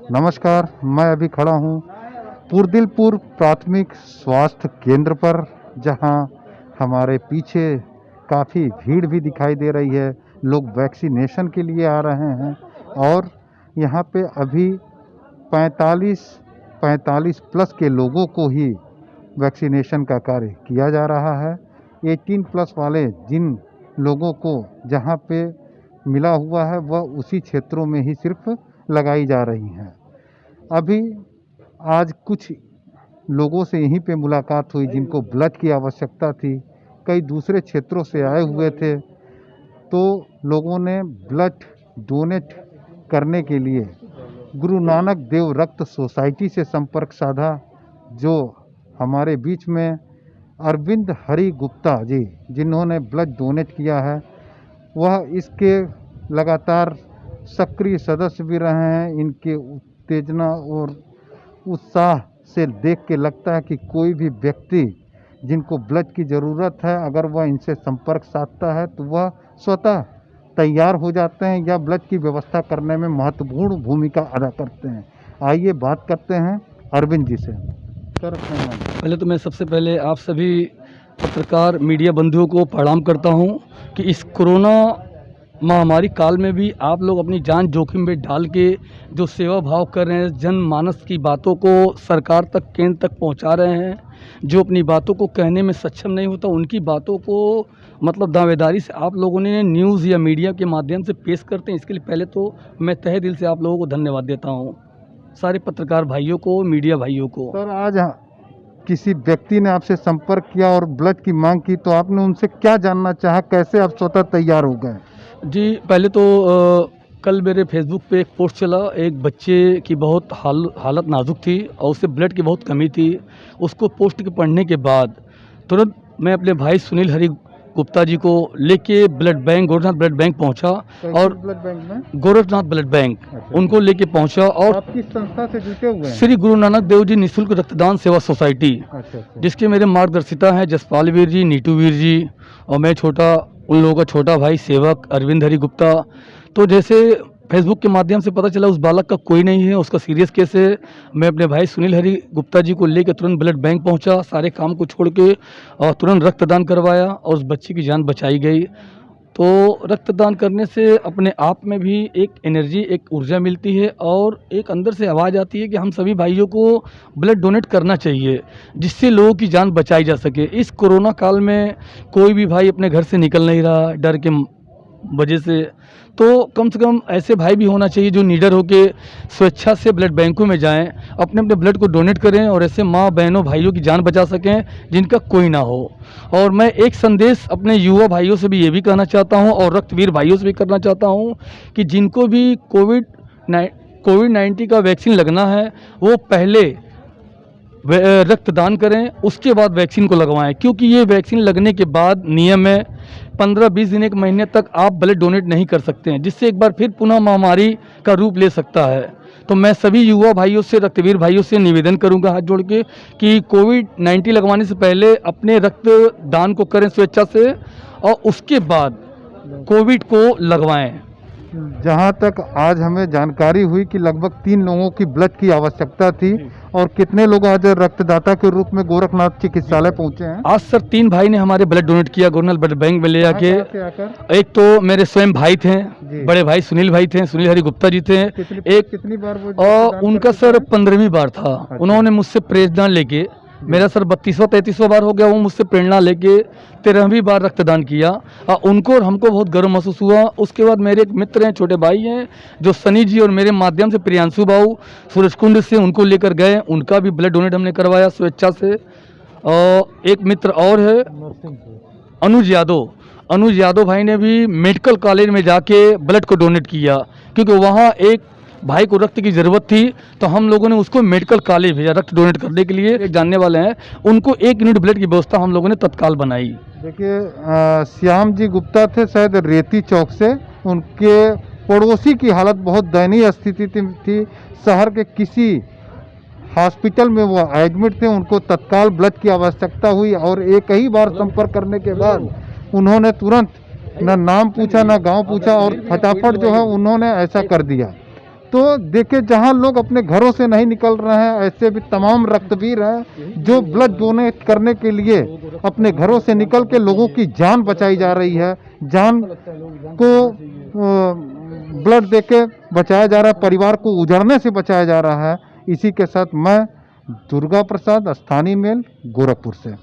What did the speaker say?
नमस्कार, मैं अभी खड़ा हूँ पुरदिलपुर प्राथमिक स्वास्थ्य केंद्र पर, जहाँ हमारे पीछे काफ़ी भीड़ भी दिखाई दे रही है। लोग वैक्सीनेशन के लिए आ रहे हैं और यहाँ पे अभी 45 प्लस के लोगों को ही वैक्सीनेशन का कार्य किया जा रहा है। 18 प्लस वाले जिन लोगों को जहाँ पे मिला हुआ है, वह उसी क्षेत्रों में ही सिर्फ लगाई जा रही हैं। अभी आज कुछ लोगों से यहीं पे मुलाकात हुई जिनको ब्लड की आवश्यकता थी। कई दूसरे क्षेत्रों से आए हुए थे, तो लोगों ने ब्लड डोनेट करने के लिए गुरु नानक देव रक्त सोसाइटी से संपर्क साधा, जो हमारे बीच में अरविंद हरि गुप्ता जी, जिन्होंने ब्लड डोनेट किया है, वह इसके लगातार सक्रिय सदस्य भी रहे हैं। इनके उत्तेजना और उत्साह से देख के लगता है कि कोई भी व्यक्ति जिनको ब्लड की ज़रूरत है, अगर वह इनसे संपर्क साधता है तो वह स्वतः तैयार हो जाते हैं या ब्लड की व्यवस्था करने में महत्वपूर्ण भूमिका अदा करते हैं। आइए बात करते हैं अरविंद जी से। सर, पहले तो मैं सबसे पहले आप सभी पत्रकार मीडिया बंधुओं को प्रणाम करता हूं कि इस कोरोना महामारी काल में भी आप लोग अपनी जान जोखिम में डाल के जो सेवा भाव कर रहे हैं, जनमानस की बातों को सरकार तक, केंद्र तक पहुंचा रहे हैं। जो अपनी बातों को कहने में सक्षम नहीं होता, उनकी बातों को मतलब दावेदारी से आप लोगों ने न्यूज़ या मीडिया के माध्यम से पेश करते हैं। इसके लिए पहले तो मैं तहे दिल से आप लोगों को धन्यवाद देता हूँ, सारे पत्रकार भाइयों को, मीडिया भाइयों को। सर, आज किसी व्यक्ति ने आपसे संपर्क किया और ब्लड की मांग की, तो आपने उनसे क्या जानना चाहा, कैसे आप स्वतः तैयार हो गए? जी, पहले तो कल मेरे फेसबुक पे एक पोस्ट चला, एक बच्चे की बहुत हालत नाजुक थी और उसे ब्लड की बहुत कमी थी। उसको पोस्ट के पढ़ने के बाद तुरंत मैं अपने भाई सुनील हरि गुप्ता जी को लेके blood bank, Gorakhnath blood bank पहुंचा। और ब्लड बैंक में? गोरखनाथ ब्लड बैंक, उनको लेके पहुंचा। और आप किस संस्था से जुटे हुए हैं? श्री गुरु नानक देव जी निःशुल्क रक्तदान सेवा सोसाइटी, जिसके मेरे मार्गदर्शिता हैं जसपाल वीर जी, नीटू वीर जी, और मैं उन लोगों का छोटा भाई सेवक अरविंद हरि गुप्ता। तो जैसे फेसबुक के माध्यम से पता चला उस बालक का कोई नहीं है, उसका सीरियस केस है, मैं अपने भाई सुनील हरि गुप्ता जी को लेकर तुरंत ब्लड बैंक पहुंचा, सारे काम को छोड़ के, और तुरंत रक्तदान करवाया और उस बच्चे की जान बचाई गई। तो रक्तदान करने से अपने आप में भी एक एनर्जी, एक ऊर्जा मिलती है और एक अंदर से आवाज़ आती है कि हम सभी भाइयों को ब्लड डोनेट करना चाहिए, जिससे लोगों की जान बचाई जा सके। इस कोरोना काल में कोई भी भाई अपने घर से निकल नहीं रहा डर के वजह से, तो कम से कम ऐसे भाई भी होना चाहिए जो निडर होकर स्वेच्छा से ब्लड बैंकों में जाएं, अपने अपने ब्लड को डोनेट करें और ऐसे माँ बहनों भाइयों की जान बचा सकें जिनका कोई ना हो। और मैं एक संदेश अपने युवा भाइयों से भी ये भी कहना चाहता हूं और रक्तवीर भाइयों से भी करना चाहता हूं कि जिनको भी कोविड-19 का वैक्सीन लगना है, वो पहले रक्तदान करें, उसके बाद वैक्सीन को लगवाएं। क्योंकि ये वैक्सीन लगने के बाद नियम है 15-20 दिन, 1 महीने तक आप ब्लड डोनेट नहीं कर सकते हैं, जिससे एक बार फिर पुनः महामारी का रूप ले सकता है। तो मैं सभी युवा भाइयों से, रक्तवीर भाइयों से निवेदन करूंगा हाथ जोड़ के कि कोविड-19 लगवाने से पहले अपने रक्तदान को करें स्वेच्छा से और उसके बाद कोविड को लगवाएं। जहाँ तक आज हमें जानकारी हुई कि लगभग 3 लोगों की ब्लड की आवश्यकता थी, और कितने लोग आज रक्तदाता के रूप में गोरखनाथ चिकित्सालय पहुँचे हैं? आज सर 3 भाई ने हमारे ब्लड डोनेट किया गोरखनाथ ब्लड बैंक में ले आके। एक तो मेरे स्वयं भाई थे, बड़े भाई सुनील भाई थे, सुनील हरि गुप्ता जी थे। कितनी बार वो? और उनका सर 15वीं बार था। उन्होंने मुझसे प्रेरणादान लेके, मेरा सर 32वां-33वां बार हो गया, वो मुझसे प्रेरणा लेके 13वीं बार रक्तदान किया और उनको और हमको बहुत गर्व महसूस हुआ। उसके बाद मेरे एक मित्र हैं, छोटे भाई हैं, जो सनी जी और मेरे माध्यम से प्रियांशु बाबू सूरजकुंड से उनको लेकर गए, उनका भी ब्लड डोनेट हमने करवाया स्वेच्छा से। और एक मित्र और है अनुज यादव भाई ने भी मेडिकल कॉलेज में जाके ब्लड को डोनेट किया, क्योंकि वहाँ एक भाई को रक्त की ज़रूरत थी, तो हम लोगों ने उसको मेडिकल कॉलेज भेजा रक्त डोनेट करने के लिए। एक जानने वाले हैं, उनको 1 यूनिट ब्लड की व्यवस्था हम लोगों ने तत्काल बनाई। देखिए, श्याम जी गुप्ता थे शायद रेती चौक से, उनके पड़ोसी की हालत बहुत दयनीय स्थिति थी। शहर के किसी हॉस्पिटल में वो एडमिट थे, उनको तत्काल ब्लड की आवश्यकता हुई और एक ही बार संपर्क करने के बाद उन्होंने तुरंत न नाम पूछा, न गांव पूछा, और फटाफट जो है उन्होंने ऐसा कर दिया। तो देखिए, जहां लोग अपने घरों से नहीं निकल रहे हैं, ऐसे भी तमाम रक्तवीर हैं जो ब्लड डोनेट करने के लिए अपने घरों से निकल के लोगों की जान बचाई जा रही है। जान को ब्लड देके बचाया जा रहा है, परिवार को उजड़ने से बचाया जा रहा है। इसी के साथ मैं दुर्गा प्रसाद, स्थानीय मेल, गोरखपुर से।